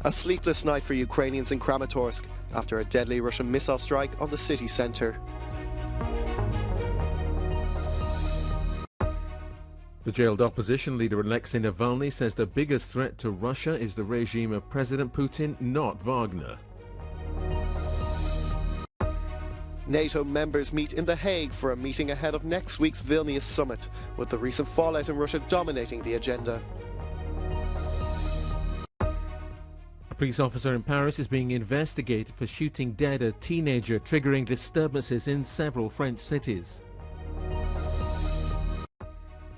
A sleepless night for Ukrainians in Kramatorsk after a deadly Russian missile strike on the city centre. The jailed opposition leader Alexei Navalny says the biggest threat to Russia is the regime of President Putin, not Wagner. NATO members meet in The Hague for a meeting ahead of next week's Vilnius summit, with the recent fallout in Russia dominating the agenda. A police officer in Paris is being investigated for shooting dead a teenager, triggering disturbances in several French cities.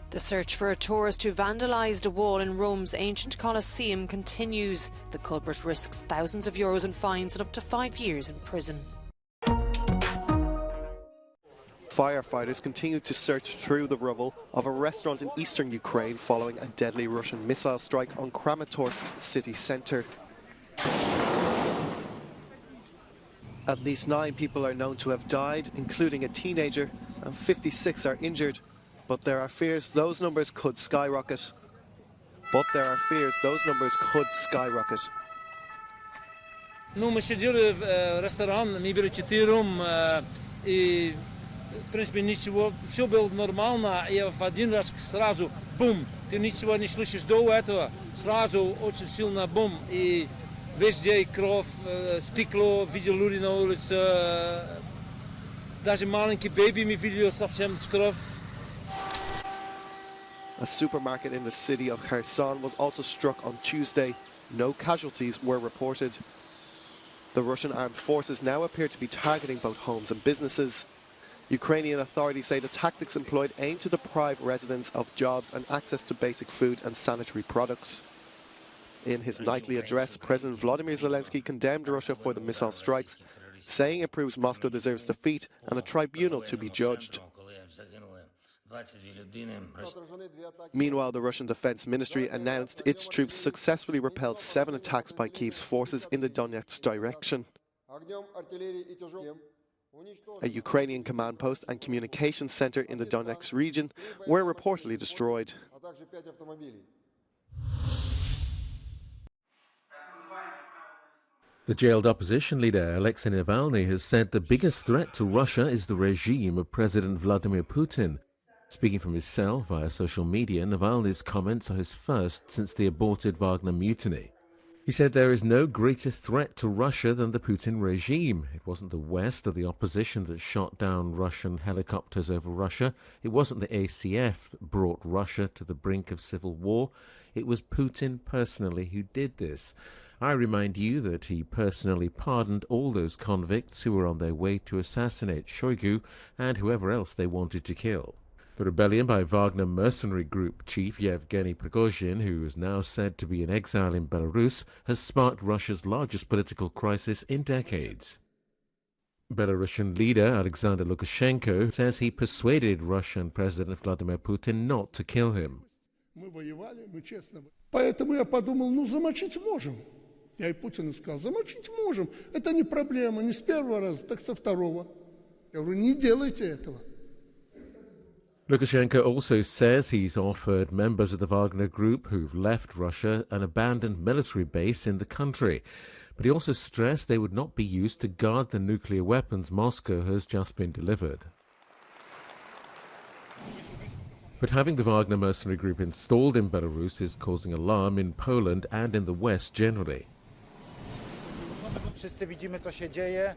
The search for a tourist who vandalised a wall in Rome's ancient Colosseum continues. The culprit risks thousands of euros in fines and up to 5 years in prison. Firefighters continue to search through the rubble of a restaurant in eastern Ukraine following a deadly Russian missile strike on Kramatorsk city centre. At least 9 people are known to have died, including a teenager, and 56 are injured. But there are fears those numbers could skyrocket. Ну, мы сидели в ресторане, мы были 4, и, в принципе, ничего, все было нормально, и в один раз сразу бум, ты ничего не слышишь до этого, сразу очень сильно бум, и везде кровь, стекло, видел люди на улице, даже маленький бэби мы видели совсем с кровь. A supermarket in the city of Kherson was also struck on Tuesday. No casualties were reported. The Russian armed forces now appear to be targeting both homes and businesses. Ukrainian authorities say the tactics employed aim to deprive residents of jobs and access to basic food and sanitary products. In his nightly address, President Vladimir Zelensky condemned Russia for the missile strikes, saying it proves Moscow deserves defeat and a tribunal to be judged. Meanwhile, the Russian Defense Ministry announced its troops successfully repelled 7 attacks by Kyiv's forces in the Donetsk direction. A Ukrainian command post and communications center in the Donetsk region were reportedly destroyed. The jailed opposition leader Alexei Navalny has said the biggest threat to Russia is the regime of President Vladimir Putin. Speaking from his cell via social media, Navalny's comments are his first since the aborted Wagner mutiny. He said there is no greater threat to Russia than the Putin regime. It wasn't the West or the opposition that shot down Russian helicopters over Russia. It wasn't the ACF that brought Russia to the brink of civil war. It was Putin personally who did this. I remind you that he personally pardoned all those convicts who were on their way to assassinate Shoigu and whoever else they wanted to kill. The rebellion by Wagner mercenary group chief Yevgeny Prigozhin, who is now said to be in exile in Belarus, has sparked Russia's largest political crisis in decades. Belarusian leader Alexander Lukashenko says he persuaded Russian President Vladimir Putin not to kill him. Поэтому я подумал, ну замочить можем. Я и Путину сказал, замочить можем. Это не проблема, не с первого раза, так со второго. Я говорю, не делайте этого. Lukashenko also says he's offered members of the Wagner group who've left Russia an abandoned military base in the country. But he also stressed they would not be used to guard the nuclear weapons Moscow has just been delivered. But having the Wagner mercenary group installed in Belarus is causing alarm in Poland and in the West generally. Wszyscy widzimy, co się dzieje.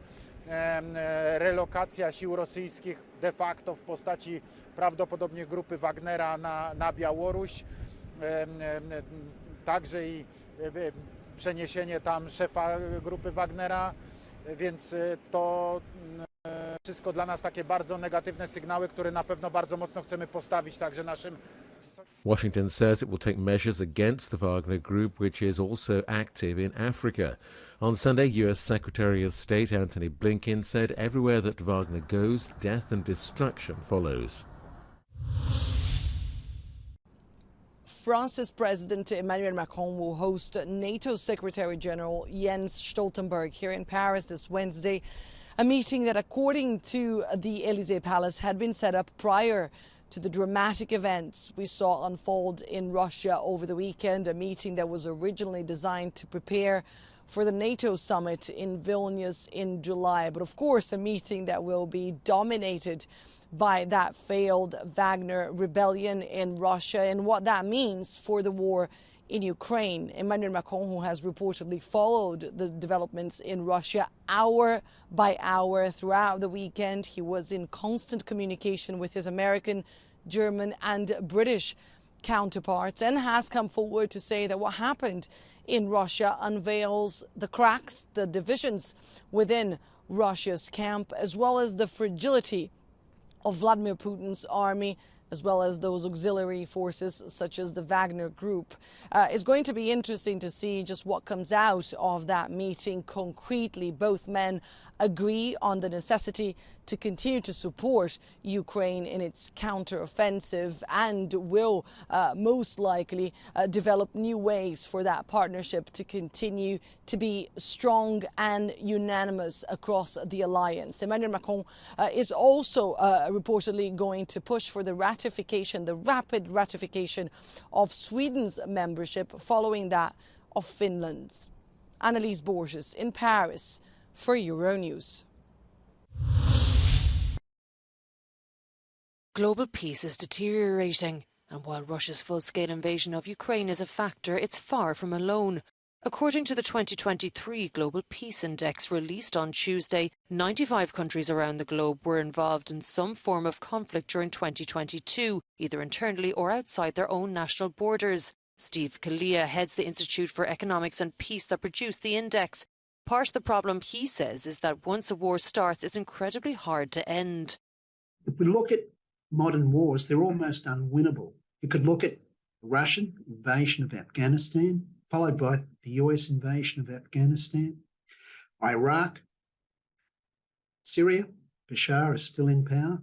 Relokacja sił rosyjskich de facto w postaci prawdopodobnie grupy Wagnera na Białoruś. Także i przeniesienie tam szefa grupy Wagnera, więc to wszystko dla nas takie bardzo negatywne sygnały, które na pewno bardzo mocno chcemy postawić także naszym. Washington says it will take measures against the Wagner group, which is also active in Africa. On Sunday, U.S. Secretary of State Antony Blinken said everywhere that Wagner goes, death and destruction follows. France's President Emmanuel Macron will host NATO Secretary General Jens Stoltenberg here in Paris this Wednesday, a meeting that, according to the Élysée Palace, had been set up prior to the dramatic events we saw unfold in Russia over the weekend, a meeting that was originally designed to prepare for the NATO summit in Vilnius in July. But of course, a meeting that will be dominated by that failed Wagner rebellion in Russia and what that means for the war in Ukraine. Emmanuel Macron, who has reportedly followed the developments in Russia hour by hour throughout the weekend, he was in constant communication with his American, German and British counterparts and has come forward to say that what happened in Russia unveils the cracks, the divisions within Russia's camp, as well as the fragility of Vladimir Putin's army, as well as those auxiliary forces such as the Wagner Group. It's going to be interesting to see just what comes out of that meeting concretely. Both men agree on the necessity to continue to support Ukraine in its counteroffensive and will most likely develop new ways for that partnership to continue to be strong and unanimous across the alliance. Emmanuel Macron is also reportedly going to push for the rapid ratification of Sweden's membership following that of Finland's. Annalise Borges in Paris for Euronews. Global peace is deteriorating, and while Russia's full-scale invasion of Ukraine is a factor, it's far from alone. According to the 2023 Global Peace Index released on Tuesday, 95 countries around the globe were involved in some form of conflict during 2022, either internally or outside their own national borders. Steve Kalia heads the Institute for Economics and Peace that produced the index. Part of the problem, he says, is that once a war starts, it's incredibly hard to end. If we look at modern wars, they're almost unwinnable. You could look at the Russian invasion of Afghanistan, followed by the US invasion of Afghanistan, Iraq, Syria. Bashar is still in power.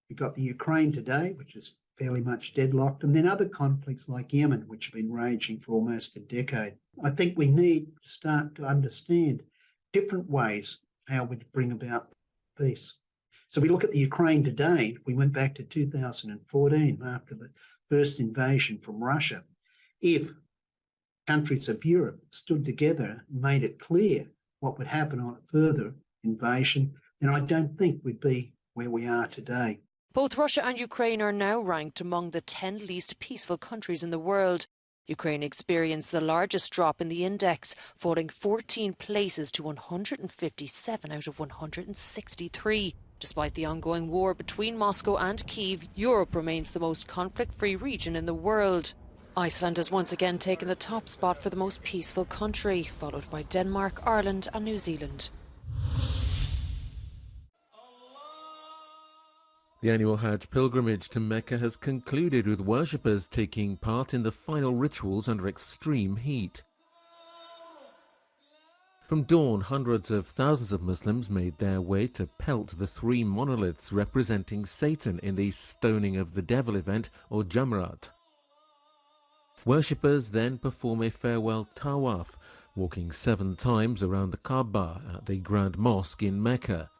We've got the Ukraine today, which is fairly much deadlocked, and then other conflicts like Yemen, which have been raging for almost a decade. I think we need to start to understand different ways how we bring about peace. So we look at the Ukraine today, we went back to 2014 after the first invasion from Russia. If countries of Europe stood together and made it clear what would happen on a further invasion, then I don't think we'd be where we are today. Both Russia and Ukraine are now ranked among the 10 least peaceful countries in the world. Ukraine experienced the largest drop in the index, falling 14 places to 157 out of 163. Despite the ongoing war between Moscow and Kyiv, Europe remains the most conflict-free region in the world. Iceland has once again taken the top spot for the most peaceful country, followed by Denmark, Ireland and New Zealand. The annual Hajj pilgrimage to Mecca has concluded, with worshippers taking part in the final rituals under extreme heat. From dawn, hundreds of thousands of Muslims made their way to pelt the three monoliths representing Satan in the Stoning of the Devil event, or Jamrat. Worshippers then perform a farewell tawaf, walking 7 times around the Kaaba at the Grand Mosque in Mecca.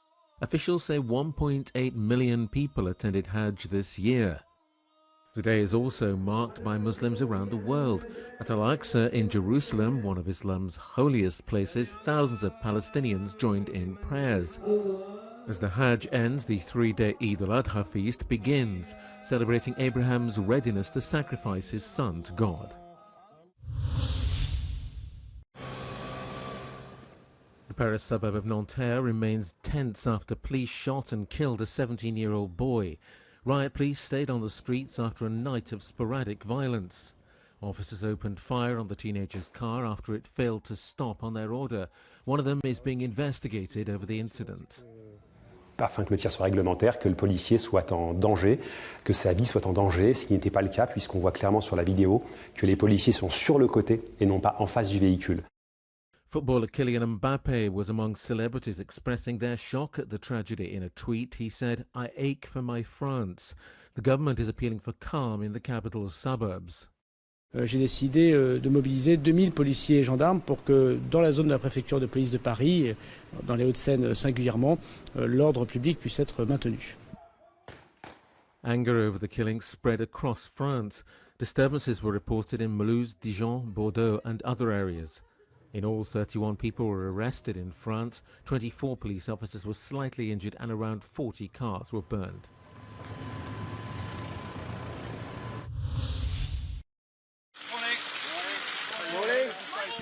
Officials say 1.8 million people attended Hajj this year. The day is also marked by Muslims around the world. At Al-Aqsa in Jerusalem, one of Islam's holiest places, thousands of Palestinians joined in prayers. As the Hajj ends, the 3-day Eid al-Adha feast begins, celebrating Abraham's readiness to sacrifice his son to God. The Paris suburb of Nanterre remains tense after police shot and killed a 17-year-old boy. Riot police stayed on the streets after a night of sporadic violence. Officers opened fire on the teenager's car after it failed to stop on their order. One of them is being investigated over the incident. Afin que le tir soit réglementaire, que le policier soit en danger, que sa vie soit en danger, ce qui n'était pas le cas puisqu'on voit clairement sur la vidéo que les policiers sont sur le côté et non pas en face du véhicule. Footballer Kylian Mbappe was among celebrities expressing their shock at the tragedy. In a tweet, he said, "I ache for my France." The government is appealing for calm in the capital's suburbs. J'ai décidé de mobiliser 2000 policiers et gendarmes pour que, dans la zone de la préfecture de police de Paris, dans les Hauts-de-Seine singulièrement, l'ordre public puisse être maintenu. Anger over the killings spread across France. Disturbances were reported in Mulhouse, Dijon, Bordeaux and other areas. In all, 31 people were arrested in France, 24 police officers were slightly injured and around 40 cars were burned.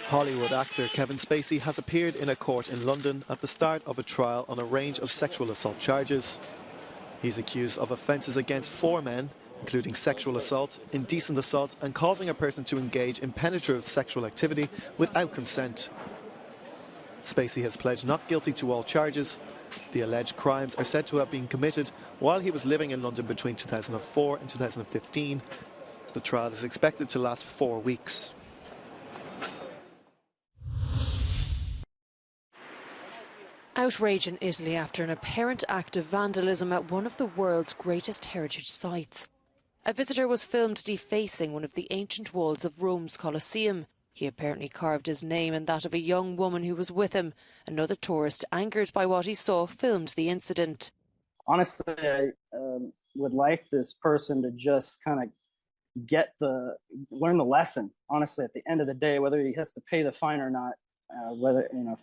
Hollywood actor Kevin Spacey has appeared in a court in London at the start of a trial on a range of sexual assault charges. He's accused of offences against 4 men, including sexual assault, indecent assault and causing a person to engage in penetrative sexual activity without consent. Spacey has pledged not guilty to all charges. The alleged crimes are said to have been committed while he was living in London between 2004 and 2015. The trial is expected to last 4 weeks. Outrage in Italy after an apparent act of vandalism at one of the world's greatest heritage sites. A visitor was filmed defacing one of the ancient walls of Rome's Colosseum. He apparently carved his name and that of a young woman who was with him. Another tourist, angered by what he saw, filmed the incident. Honestly, I would like this person to just kind of learn the lesson. Honestly, at the end of the day, whether he has to pay the fine or not,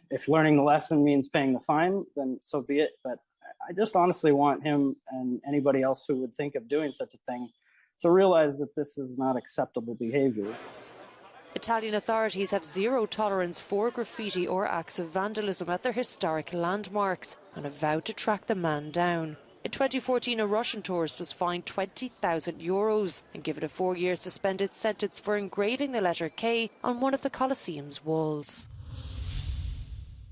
if learning the lesson means paying the fine, then so be it. But I just honestly want him and anybody else who would think of doing such a thing to realize that this is not acceptable behavior. Italian authorities have zero tolerance for graffiti or acts of vandalism at their historic landmarks and have vowed to track the man down. In 2014, a Russian tourist was fined €20,000 and given a 4-year suspended sentence for engraving the letter K on one of the Colosseum's walls.